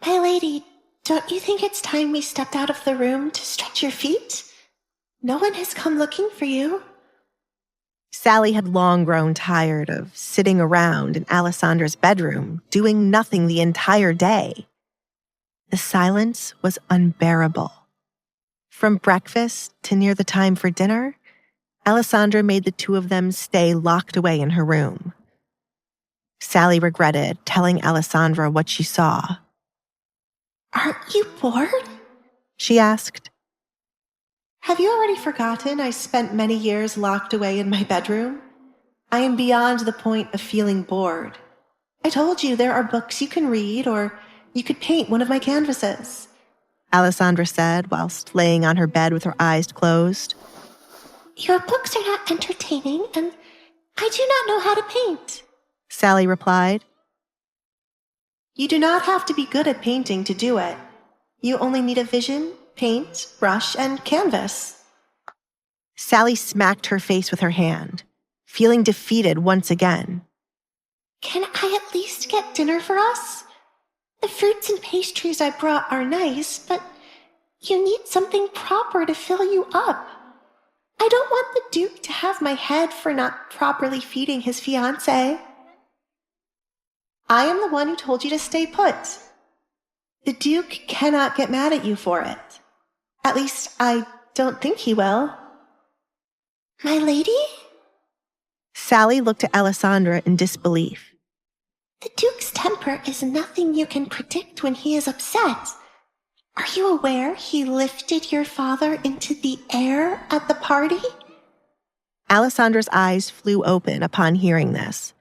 My lady, don't you think it's time we stepped out of the room to stretch your feet? No one has come looking for you. Sally had long grown tired of sitting around in Alessandra's bedroom, doing nothing the entire day. The silence was unbearable. From breakfast to near the time for dinner, Alessandra made the two of them stay locked away in her room. Sally regretted telling Alessandra what she saw. Aren't you bored? She asked. Have you already forgotten I spent many years locked away in my bedroom? I am beyond the point of feeling bored. I told you there are books you can read, or you could paint one of my canvases, Alessandra said whilst laying on her bed with her eyes closed. Your books are not entertaining, and I do not know how to paint, Sally replied. You do not have to be good at painting to do it. You only need a vision, paint, brush, and canvas. Sally smacked her face with her hand, feeling defeated once again. Can I at least get dinner for us? The fruits and pastries I brought are nice, but you need something proper to fill you up. I don't want the Duke to have my head for not properly feeding his fiancée. I am the one who told you to stay put. The Duke cannot get mad at you for it. At least, I don't think he will. My lady? Sally looked at Alessandra in disbelief. The Duke's temper is nothing you can predict when he is upset. Are you aware he lifted your father into the air at the party? Alessandra's eyes flew open upon hearing this.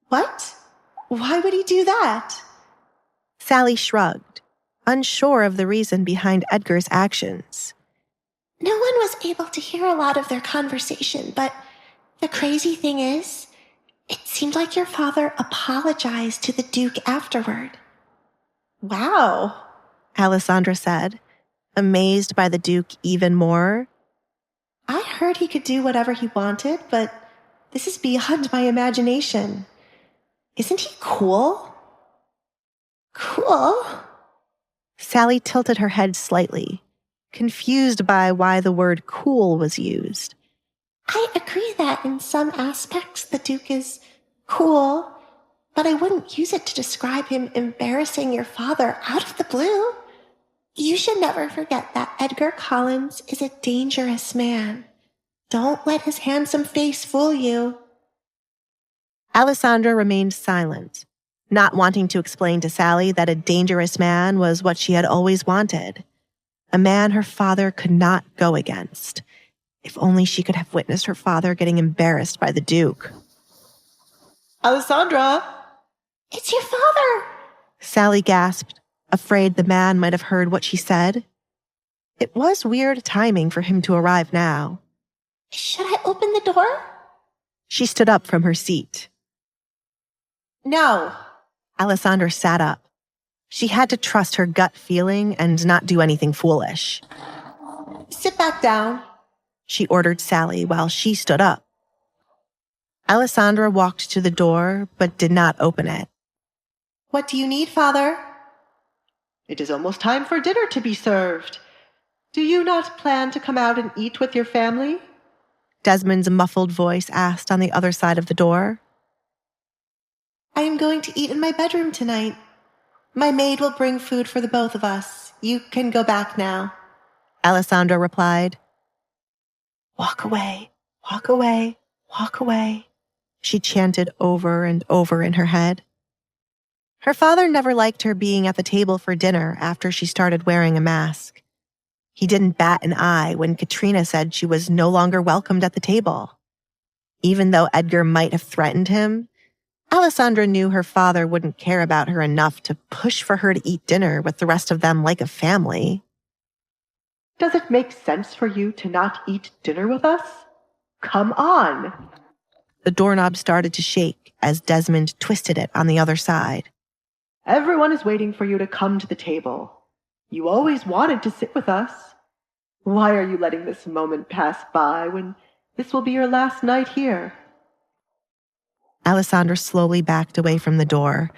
What? Why would he do that? Sally shrugged, unsure of the reason behind Edgar's actions. No one was able to hear a lot of their conversation, but the crazy thing is, it seemed like your father apologized to the Duke afterward. Wow, Alessandra said, amazed by the Duke even more. I heard he could do whatever he wanted, but this is beyond my imagination. Isn't he cool? Cool? Sally tilted her head slightly, confused by why the word cool was used. I agree that in some aspects the Duke is cool, but I wouldn't use it to describe him embarrassing your father out of the blue. You should never forget that Edgar Collins is a dangerous man. Don't let his handsome face fool you. Alessandra remained silent, not wanting to explain to Sally that a dangerous man was what she had always wanted. A man her father could not go against. If only she could have witnessed her father getting embarrassed by the Duke. Alessandra! It's your father! Sally gasped, afraid the man might have heard what she said. It was weird timing for him to arrive now. Should I open the door? She stood up from her seat. No. Alessandra sat up. She had to trust her gut feeling and not do anything foolish. Sit back down, she ordered Sally while she stood up. Alessandra walked to the door, but did not open it. What do you need, Father? It is almost time for dinner to be served. Do you not plan to come out and eat with your family? Desmond's muffled voice asked on the other side of the door. I am going to eat in my bedroom tonight. My maid will bring food for the both of us. You can go back now, Alessandra replied. Walk away, walk away, walk away, she chanted over and over in her head. Her father never liked her being at the table for dinner after she started wearing a mask. He didn't bat an eye when Katrina said she was no longer welcomed at the table. Even though Edgar might have threatened him, Alessandra knew her father wouldn't care about her enough to push for her to eat dinner with the rest of them like a family. Does it make sense for you to not eat dinner with us? Come on! The doorknob started to shake as Desmond twisted it on the other side. Everyone is waiting for you to come to the table. You always wanted to sit with us. Why are you letting this moment pass by when this will be your last night here? Alessandra slowly backed away from the door,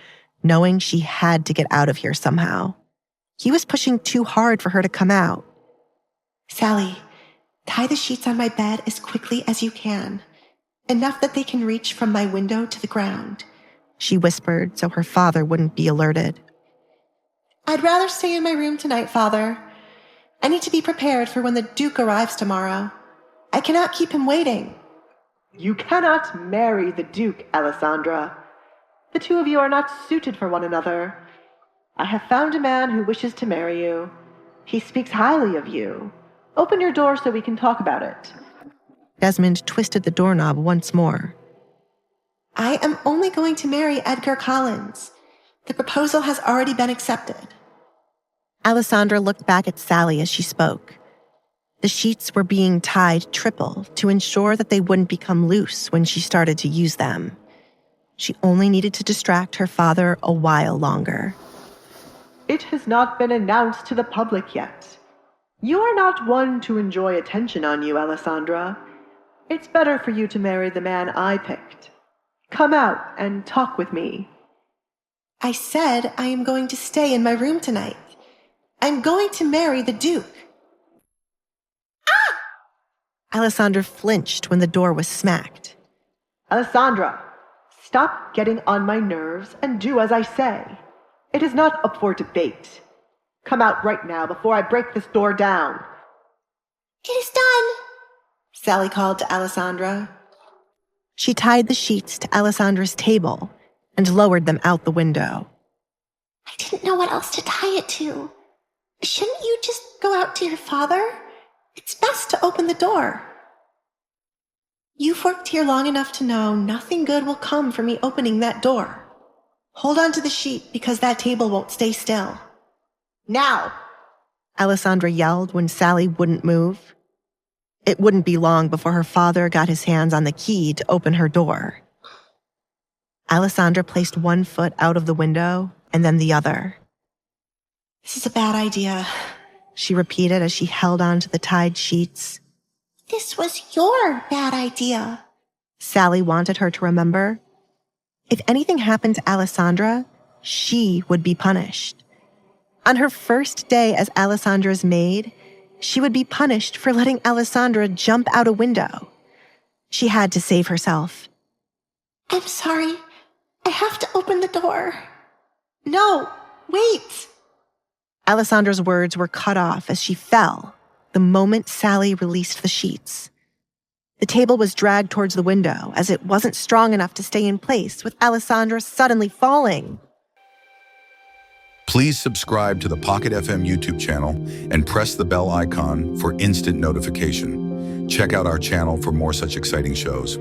knowing she had to get out of here somehow. He was pushing too hard for her to come out. Sally, tie the sheets on my bed as quickly as you can. Enough that they can reach from my window to the ground, she whispered so her father wouldn't be alerted. I'd rather stay in my room tonight, Father. I need to be prepared for when the Duke arrives tomorrow. I cannot keep him waiting. You cannot marry the Duke, Alessandra. The two of you are not suited for one another. I have found a man who wishes to marry you. He speaks highly of you. Open your door so we can talk about it. Desmond twisted the doorknob once more. I am only going to marry Edgar Collins. The proposal has already been accepted. Alessandra looked back at Sally as she spoke. The sheets were being tied triple to ensure that they wouldn't become loose when she started to use them. She only needed to distract her father a while longer. It has not been announced to the public yet. You are not one to enjoy attention on you, Alessandra. It's better for you to marry the man I picked. Come out and talk with me. I said I am going to stay in my room tonight. I'm going to marry the Duke. Alessandra flinched when the door was smacked. Alessandra, stop getting on my nerves and do as I say. It is not up for debate. Come out right now before I break this door down. It is done, Sally called to Alessandra. She tied the sheets to Alessandra's table and lowered them out the window. I didn't know what else to tie it to. Shouldn't you just go out to your father? It's best to open the door. You've worked here long enough to know nothing good will come from me opening that door. Hold on to the sheet because that table won't stay still. Now! Alessandra yelled when Sally wouldn't move. It wouldn't be long before her father got his hands on the key to open her door. Alessandra placed one foot out of the window and then the other. This is a bad idea, she repeated as she held on to the tied sheets. This was your bad idea, Sally wanted her to remember. If anything happened to Alessandra, she would be punished. On her first day as Alessandra's maid, she would be punished for letting Alessandra jump out a window. She had to save herself. I'm sorry. I have to open the door. No, wait. Alessandra's words were cut off as she fell the moment Sally released the sheets. The table was dragged towards the window as it wasn't strong enough to stay in place with Alessandra suddenly falling. Please subscribe to the Pocket FM YouTube channel and press the bell icon for instant notification. Check out our channel for more such exciting shows.